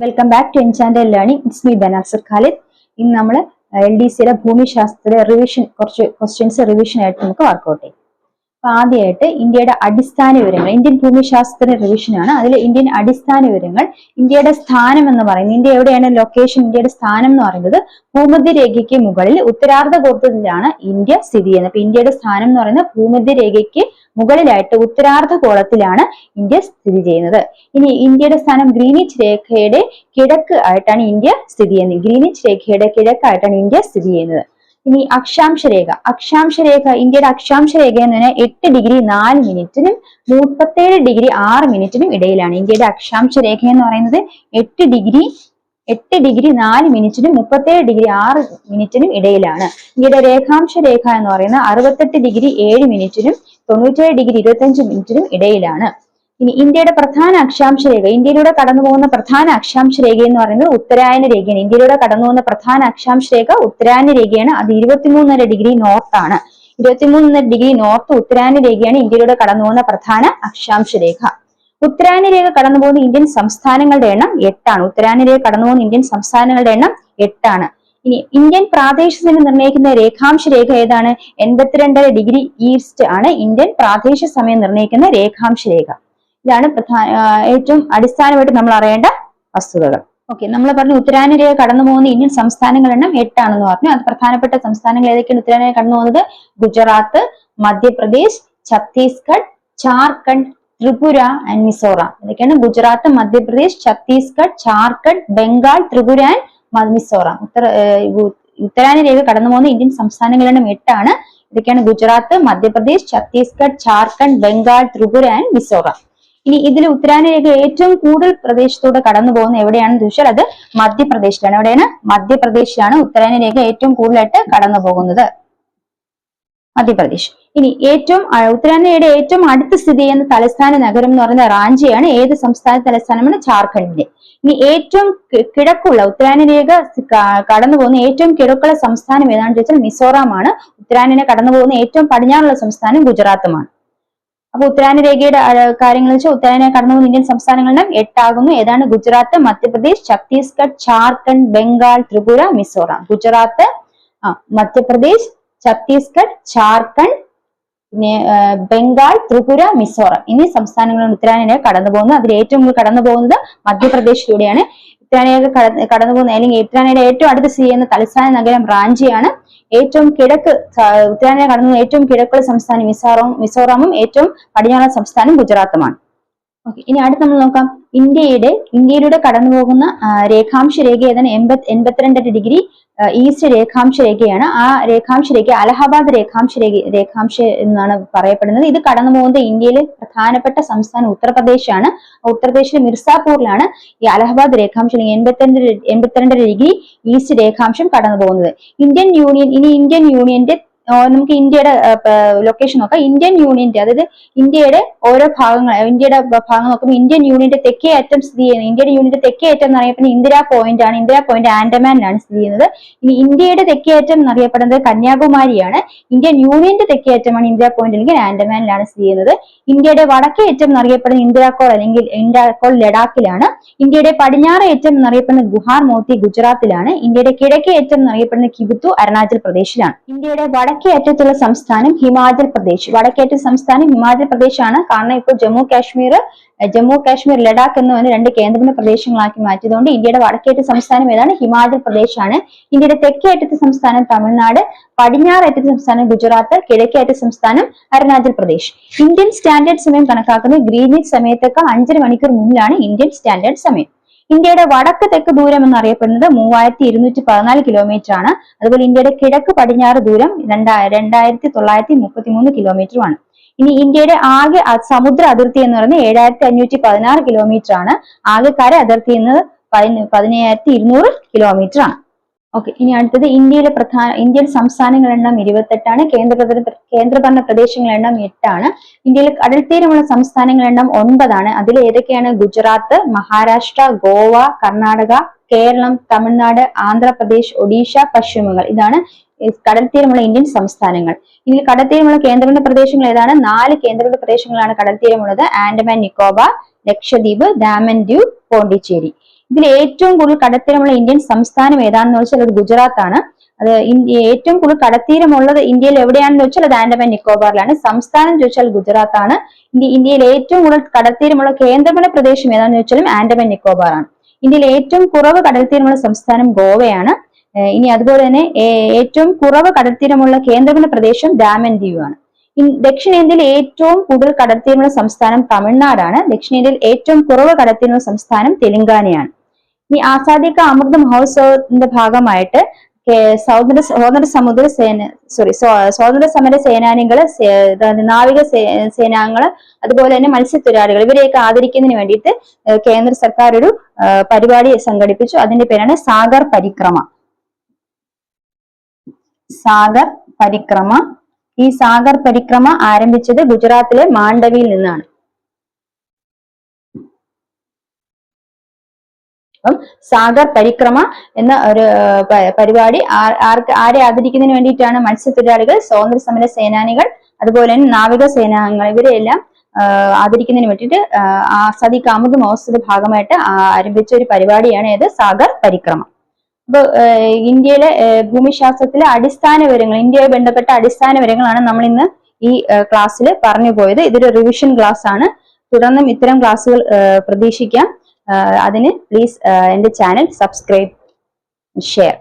Welcome back to enchanted learning. It's me Banasar Khalid. ഇന്ന് നമ്മൾ LDCയുടെ ഭൂമിശാസ്ത്ര കുറച്ച് ക്വസ്റ്റ്യൻസ് റിവിഷൻ ആയിട്ട് നമുക്ക് വർക്ക്ഔട്ട് ചെയ്യാം. അപ്പൊ ആദ്യമായിട്ട് ഇന്ത്യയുടെ അടിസ്ഥാന വിവരങ്ങൾ, ഇന്ത്യൻ ഭൂമിശാസ്ത്ര റിവിഷനാണ്. അതിൽ ഇന്ത്യൻ അടിസ്ഥാന വിവരങ്ങൾ, ഇന്ത്യയുടെ സ്ഥാനം എന്ന് പറയുന്നത്, ഇന്ത്യ എവിടെയാണ് ലൊക്കേഷൻ, ഇന്ത്യയുടെ സ്ഥാനം എന്ന് പറയുന്നത് ഭൂമധ്യരേഖയ്ക്ക് മുകളിൽ ഉത്തരാർദ്ധഗോളത്തിലാണ് ഇന്ത്യ സ്ഥിതി ചെയ്യുന്നത്. അപ്പൊ ഇന്ത്യയുടെ സ്ഥാനം എന്ന് പറയുന്നത് ഭൂമധ്യരേഖയ്ക്ക് മുകളിലായിട്ട് ഉത്തരാർദ്ധഗോളത്തിലാണ് ഇന്ത്യ സ്ഥിതി ചെയ്യുന്നത്. ഇനി ഇന്ത്യയുടെ സ്ഥാനം ഗ്രീനിച്ച് രേഖയുടെ കിഴക്ക് ആയിട്ടാണ് ഇന്ത്യ സ്ഥിതി ചെയ്യുന്നത്. ഗ്രീനിച്ച് രേഖയുടെ കിഴക്കായിട്ടാണ് ഇന്ത്യ സ്ഥിതി ചെയ്യുന്നത്. ഇനി അക്ഷാംശ രേഖ, ഇന്ത്യയുടെ അക്ഷാംശ രേഖ എന്ന് പറഞ്ഞാൽ 8 ഡിഗ്രി 4 മിനിറ്റിനും 37 ഡിഗ്രി 6 മിനിറ്റിനും ഇടയിലാണ്. ഇന്ത്യയുടെ അക്ഷാംശ രേഖ എന്ന് പറയുന്നത് 8 ഡിഗ്രി 4 മിനിറ്റിനും 37 ഡിഗ്രി 6 മിനിറ്റിനും ഇടയിലാണ്. ഇന്ത്യയുടെ രേഖാംശ രേഖ എന്ന് പറയുന്നത് 68 ഡിഗ്രി 7 മിനിറ്റിനും 97 ഡിഗ്രി 25 മിനിറ്റിനും ഇടയിലാണ്. ഇനി ഇന്ത്യയുടെ പ്രധാന അക്ഷാംശ രേഖ, ഇന്ത്യയിലൂടെ കടന്നു പോകുന്ന പ്രധാന അക്ഷാംശ രേഖ എന്ന് പറയുന്നത് ഉത്തരായന രേഖയാണ്. ഇന്ത്യയിലൂടെ കടന്നു പോകുന്ന പ്രധാന അക്ഷാംശ രേഖ ഉത്തരായന രേഖയാണ്. അത് 23.5 ഡിഗ്രി നോർത്ത് ആണ്. 23.5 ഡിഗ്രി നോർത്ത് ഉത്തരായന രേഖയാണ് ഇന്ത്യയിലൂടെ കടന്നു പോകുന്ന പ്രധാന അക്ഷാംശ രേഖ. ഉത്തരായന രേഖ കടന്നു പോകുന്ന ഇന്ത്യൻ സംസ്ഥാനങ്ങളുടെ എണ്ണം 8 ആണ്. ഉത്തരായന രേഖ കടന്നു പോകുന്ന ഇന്ത്യൻ സംസ്ഥാനങ്ങളുടെ എണ്ണം 8 ആണ്. ഇനി ഇന്ത്യൻ പ്രാദേശിക സമയം നിർണ്ണയിക്കുന്ന രേഖാംശ രേഖ ഏതാണ്? 82.5 ഡിഗ്രി ഈസ്റ്റ് ആണ് ഇന്ത്യൻ പ്രാദേശിക സമയം നിർണ്ണയിക്കുന്ന രേഖാംശ രേഖ. ഇതാണ് ഏറ്റവും അടിസ്ഥാനമായിട്ട് നമ്മൾ അറിയേണ്ട വസ്തുതകൾ. ഓക്കെ, നമ്മൾ പറഞ്ഞു ഉത്തരായന രേഖ കടന്നു പോകുന്ന ഇന്ത്യൻ സംസ്ഥാനങ്ങളുടെ എണ്ണം 8 ആണെന്ന് പറഞ്ഞു. അത് പ്രധാനപ്പെട്ട സംസ്ഥാനങ്ങൾ ഏതൊക്കെയാണ് ഉത്തരായന രേഖ കടന്നു പോകുന്നത്? ഗുജറാത്ത്, മധ്യപ്രദേശ്, ഛത്തീസ്ഗഡ്, ജാർഖണ്ഡ്, ത്രിപുര ആൻഡ് മിസോറാം. ഇതൊക്കെയാണ് ഗുജറാത്ത്, മധ്യപ്രദേശ്, ഛത്തീസ്ഗഡ്, ജാർഖണ്ഡ്, ബംഗാൾ, ത്രിപുര ആൻഡ് മിസോറാം. ഉത്തരായന രേഖ കടന്നു പോകുന്ന ഇന്ത്യൻ സംസ്ഥാനങ്ങളുടെ എണ്ണം 8 ആണ്. ഇതൊക്കെയാണ് ഗുജറാത്ത്, മധ്യപ്രദേശ്, ഛത്തീസ്ഗഡ്, ജാർഖണ്ഡ്, ബംഗാൾ, ത്രിപുര ആൻഡ് മിസോറാം. ഇനി ഇതിൽ ഉത്തരായന രേഖ ഏറ്റവും കൂടുതൽ പ്രദേശത്തൂടെ കടന്നു പോകുന്നത് എവിടെയാണെന്ന് ചോദിച്ചാൽ അത് മധ്യപ്രദേശിലാണ്. എവിടെയാണ്? മധ്യപ്രദേശിലാണ് ഉത്തരായന രേഖ ഏറ്റവും കൂടുതലായിട്ട് കടന്നു പോകുന്നത്, മധ്യപ്രദേശ്. ഇനി ഉത്തരായന രേഖയുടെ ഏറ്റവും അടുത്ത് സ്ഥിതി ചെയ്യുന്ന തലസ്ഥാന നഗരം എന്ന് പറയുന്നത് റാഞ്ചിയാണ്. ഏത് സംസ്ഥാന തലസ്ഥാനമാണ്? ജാർഖണ്ഡിന്റെ. ഇനി ഏറ്റവും കിഴക്കുള്ള ഉത്തരായന രേഖ കടന്നു പോകുന്ന ഏറ്റവും കിഴക്കുള്ള സംസ്ഥാനം ഏതാണെന്ന് ചോദിച്ചാൽ മിസോറാം ആണ്. ഉത്തരായന കടന്നു പോകുന്ന ഏറ്റവും പടിഞ്ഞാറുള്ള സംസ്ഥാനം ഗുജറാത്തുമാണ്. അപ്പൊ ഉത്തരായന രേഖയുടെ കാര്യങ്ങൾ വെച്ചാൽ ഉത്തരായന കടന്നു പോകുന്ന ഇന്ത്യൻ സംസ്ഥാനങ്ങളുടെ 8 ആകുന്നു. ഏതാണ്? ഗുജറാത്ത്, മധ്യപ്രദേശ്, ഛത്തീസ്ഗഡ്, ജാർഖണ്ഡ്, ബംഗാൾ, ത്രിപുര, മിസോറാം. ഗുജറാത്ത്, മധ്യപ്രദേശ്, ഛത്തീസ്ഗഡ്, ജാർഖണ്ഡ്, പിന്നെ ബംഗാൾ, ത്രിപുര, മിസോറാം എന്നീ സംസ്ഥാനങ്ങളാണ് ഉത്തരായന രേഖ കടന്നു പോകുന്നത്. അതിൽ ഏറ്റവും കൂടുതൽ കടന്നു പോകുന്നത് മധ്യപ്രദേശിലൂടെയാണ്. ഉത്തരായന രേഖ കടന്നു പോകുന്ന അല്ലെങ്കിൽ ഉത്തരായനയുടെ ഏറ്റവും അടുത്ത് സ്ഥിതി ചെയ്യുന്ന തലസ്ഥാന നഗരം റാഞ്ചിയാണ്. ഏറ്റവും കിഴക്ക് ഉത്തരായന കടന്നു ഏറ്റവും കിഴക്കുള്ള സംസ്ഥാനം മിസോറാമും ഏറ്റവും പടിഞ്ഞാറൻ സംസ്ഥാനം ഗുജറാത്തുമാണ്. ഓക്കെ, ഇനി അടുത്ത് നമ്മൾ നോക്കാം. ഇന്ത്യയിലൂടെ കടന്നു പോകുന്ന രേഖാംശ രേഖ ഏതാണ്? 82 ഡിഗ്രി ഈസ്റ്റ് രേഖാംശ രേഖയാണ്. ആ രേഖാംശ രേഖ അലഹബാദ് രേഖാംശ എന്നാണ് പറയപ്പെടുന്നത്. ഇത് കടന്നു പോകുന്നത് ഇന്ത്യയിലെ പ്രധാനപ്പെട്ട സംസ്ഥാനം ഉത്തർപ്രദേശാണ്. ഉത്തർപ്രദേശിലെ മിർസാപൂരിലാണ് ഈ അലഹബാദ് രേഖാംശം 82 ഡിഗ്രി ഈസ്റ്റ് രേഖാംശം കടന്നു പോകുന്നത്. ഇന്ത്യൻ യൂണിയന്റെ നമുക്ക് ഇന്ത്യയുടെ ലൊക്കേഷൻ നോക്കാം. ഇന്ത്യൻ യൂണിയന്റെ, അതായത് ഇന്ത്യയുടെ ഭാഗങ്ങൾ നോക്കുമ്പോൾ ഇന്ത്യൻ യൂണിയന്റെ തെക്കേ അറ്റം സ്ഥിതി ചെയ്യുന്നത്, ഇന്ത്യയുടെ യൂണിയന്റെ തെക്കേ അറ്റം എന്നറിയപ്പെടുന്നത് ഇന്ദിരാ പോയിന്റ് ആണ്. ഇന്ദിരാ പോയിന്റ് ആൻഡമാനിലാണ് സ്ഥിതി ചെയ്യുന്നത്. ഇനി ഇന്ത്യയുടെ തെക്കേ അറ്റം എന്നറിയപ്പെടുന്നത് കന്യാകുമാരിയാണ്. ഇന്ത്യൻ യൂണിയന്റെ തെക്കേ അറ്റമാണ് ഇന്ദിരാ പോയിന്റ് അല്ലെങ്കിൽ ആൻഡമാനിലാണ് സ്ഥിതി ചെയ്യുന്നത്. ഇന്ത്യയുടെ വടക്കേ അറ്റം എന്നറിയപ്പെടുന്നത് ഇന്ദിരാക്കോൾ ലഡാക്കിലാണ്. ഇന്ത്യയുടെ പടിഞ്ഞാറേ അറ്റം എന്നറിയപ്പെടുന്നത് ഗുഹാർ മോത്തി ഗുജറാത്തിലാണ്. ഇന്ത്യയുടെ കിഴക്കേ അറ്റം എന്നറിയപ്പെടുന്നത് കിബുത്തു അരുണാചൽ പ്രദേശിലാണ്. ഇന്ത്യയുടെ വടക്കേ അറ്റത്തുള്ള സംസ്ഥാനം ഹിമാചൽ പ്രദേശ്. വടക്കേറ്റ സംസ്ഥാനം ഹിമാചൽ പ്രദേശ് ആണ്. കാരണം ഇപ്പോൾ ജമ്മു കാശ്മീർ ലഡാക്ക് എന്ന് പറഞ്ഞ 2 കേന്ദ്രഭരണ പ്രദേശങ്ങളാക്കി മാറ്റിയതുകൊണ്ട് ഇന്ത്യയുടെ വടക്കേറ്റ സംസ്ഥാനം ഏതാണ്? ഹിമാചൽ പ്രദേശ് ആണ്. ഇന്ത്യയുടെ തെക്കേ അറ്റത്തെ സംസ്ഥാനം തമിഴ്നാട്, പടിഞ്ഞാറേറ്റത്തെ സംസ്ഥാനം ഗുജറാത്ത്, കിഴക്കേറ്റ സംസ്ഥാനം അരുണാചൽ പ്രദേശ്. ഇന്ത്യൻ സ്റ്റാൻഡേർഡ് സമയം കണക്കാക്കുന്നത് ഗ്രീനിച്ച് സമയത്തേക്കാൾ 5 മണിക്കൂർ മുന്നിലാണ് ഇന്ത്യൻ സ്റ്റാൻഡേർഡ് സമയം. ഇന്ത്യയുടെ വടക്ക് തെക്ക് ദൂരം എന്നറിയപ്പെടുന്നത് 3214 കിലോമീറ്റർ ആണ്. അതുപോലെ ഇന്ത്യയുടെ കിഴക്ക് പടിഞ്ഞാറ് ദൂരം 2933 കിലോമീറ്ററുമാണ്. ഇനി ഇന്ത്യയുടെ ആകെ സമുദ്ര അതിർത്തി എന്ന് പറയുന്നത് 7516 കിലോമീറ്റർ ആണ്. ആകെ കര അതിർത്തി എന്നത് 15200 കിലോമീറ്റർ ആണ്. ഓക്കെ, ഇനി അടുത്തത് ഇന്ത്യൻ സംസ്ഥാനങ്ങളുടെ എണ്ണം 28 ആണ്. കേന്ദ്രഭരണ പ്രദേശങ്ങളുടെ എണ്ണം 8 ആണ്. ഇന്ത്യയിൽ കടൽത്തീരമുള്ള സംസ്ഥാനങ്ങളുടെ എണ്ണം 9 ആണ്. അതിൽ ഏതൊക്കെയാണ്? ഗുജറാത്ത്, മഹാരാഷ്ട്ര, ഗോവ, കർണാടക, കേരളം, തമിഴ്നാട്, ആന്ധ്രാപ്രദേശ്, ഒഡീഷ, പശ്ചിമ ബംഗാൾ. ഇതാണ് കടൽത്തീരമുള്ള ഇന്ത്യൻ സംസ്ഥാനങ്ങൾ. ഇതിൽ കടൽത്തീരമുള്ള കേന്ദ്രഭരണ പ്രദേശങ്ങൾ ഏതാണ്? 4 കേന്ദ്രഭരണ പ്രദേശങ്ങളാണ് കടൽത്തീരമുള്ളത്. ആൻഡമാൻ നിക്കോബാർ, ലക്ഷദ്വീപ്, ദാമൻ ദ്വീപ്, പോണ്ടിച്ചേരി. ഇതിൽ ഏറ്റവും കൂടുതൽ കടൽത്തീരമുള്ള ഇന്ത്യൻ സംസ്ഥാനം ഏതാണെന്ന് വെച്ചാൽ അത് ഗുജറാത്ത് ആണ്. അത് ഏറ്റവും കൂടുതൽ കടൽത്തീരമുള്ളത് ഇന്ത്യയിൽ എവിടെയാണെന്ന് വെച്ചാൽ അത് ആൻഡമാൻ നിക്കോബാറിലാണ്. സംസ്ഥാനം ചോദിച്ചാൽ ഗുജറാത്ത് ആണ്. ഇന്ത്യയിൽ ഏറ്റവും കൂടുതൽ കടൽത്തീരമുള്ള കേന്ദ്രഭരണ പ്രദേശം ഏതാണെന്ന് വെച്ചാലും ആൻഡമാൻ നിക്കോബാർ ആണ്. ഇന്ത്യയിൽ ഏറ്റവും കുറവ് കടൽത്തീരമുള്ള സംസ്ഥാനം ഗോവയാണ്. ഇനി അതുപോലെ തന്നെ ഏറ്റവും കുറവ് കടൽത്തീരമുള്ള കേന്ദ്രഭരണ പ്രദേശം ദാമൻ ദിയു ആണ്. ദക്ഷിണേന്ത്യയിൽ ഏറ്റവും കൂടുതൽ കടൽത്തീരമുള്ള സംസ്ഥാനം തമിഴ്നാടാണ്. ദക്ഷിണേന്ത്യയിൽ ഏറ്റവും കുറവ് കടൽത്തീരമുള്ള സംസ്ഥാനം തെലങ്കാനയാണ്. ഈ ആസാദി കാ അമൃത് മഹോത്സവത്തിന്റെ ഭാഗമായിട്ട് സ്വാതന്ത്ര്യ സമര സേനാനികള്, നാവിക സേനാംഗങ്ങള്, അതുപോലെ തന്നെ മത്സ്യത്തൊഴിലാളികൾ ഇവരെയൊക്കെ ആദരിക്കുന്നതിന് വേണ്ടിയിട്ട് കേന്ദ്ര സർക്കാർ ഒരു പരിപാടി സംഘടിപ്പിച്ചു. അതിന്റെ പേരാണ് സാഗർ പരിക്രമ. സാഗർ പരിക്രമ. ഈ സാഗർ പരിക്രമ ആരംഭിച്ചത് ഗുജറാത്തിലെ മാണ്ഡവിയിൽ നിന്നാണ്. അപ്പം സാഗർ പരിക്രമ എന്ന ഒരു പരിപാടി ആരെ ആദരിക്കുന്നതിന് വേണ്ടിയിട്ടാണ്? മത്സ്യത്തൊഴിലാളികൾ, സ്വാതന്ത്ര്യ സമര സേനാനികൾ, അതുപോലെ തന്നെ നാവിക സേനാംഗങ്ങൾ ഇവരെയെല്ലാം ആദരിക്കുന്നതിന് വേണ്ടിയിട്ട് ആസാദി കാ അമൃത് മഹോത്സവത്തിന്റെ ഭാഗമായിട്ട് ആരംഭിച്ച ഒരു പരിപാടിയാണ് ഏത്? സാഗർ പരിക്രമ. അപ്പൊ ഇന്ത്യയിലെ ഭൂമിശാസ്ത്രത്തിലെ അടിസ്ഥാന വിവരങ്ങൾ, ഇന്ത്യയുമായി ബന്ധപ്പെട്ട അടിസ്ഥാന വിവരങ്ങളാണ് നമ്മൾ ഇന്ന് ഈ ക്ലാസ്സിൽ പറഞ്ഞു പോയത്. ഇതൊരു റിവിഷൻ ക്ലാസ് ആണ്. തുടർന്നും ഇത്തരം ക്ലാസ്സുകൾ പ്രതീക്ഷിക്കാം. അതിന് പ്ലീസ് എന്റെ ചാനൽ സബ്സ്ക്രൈബ്, ഷെയർ.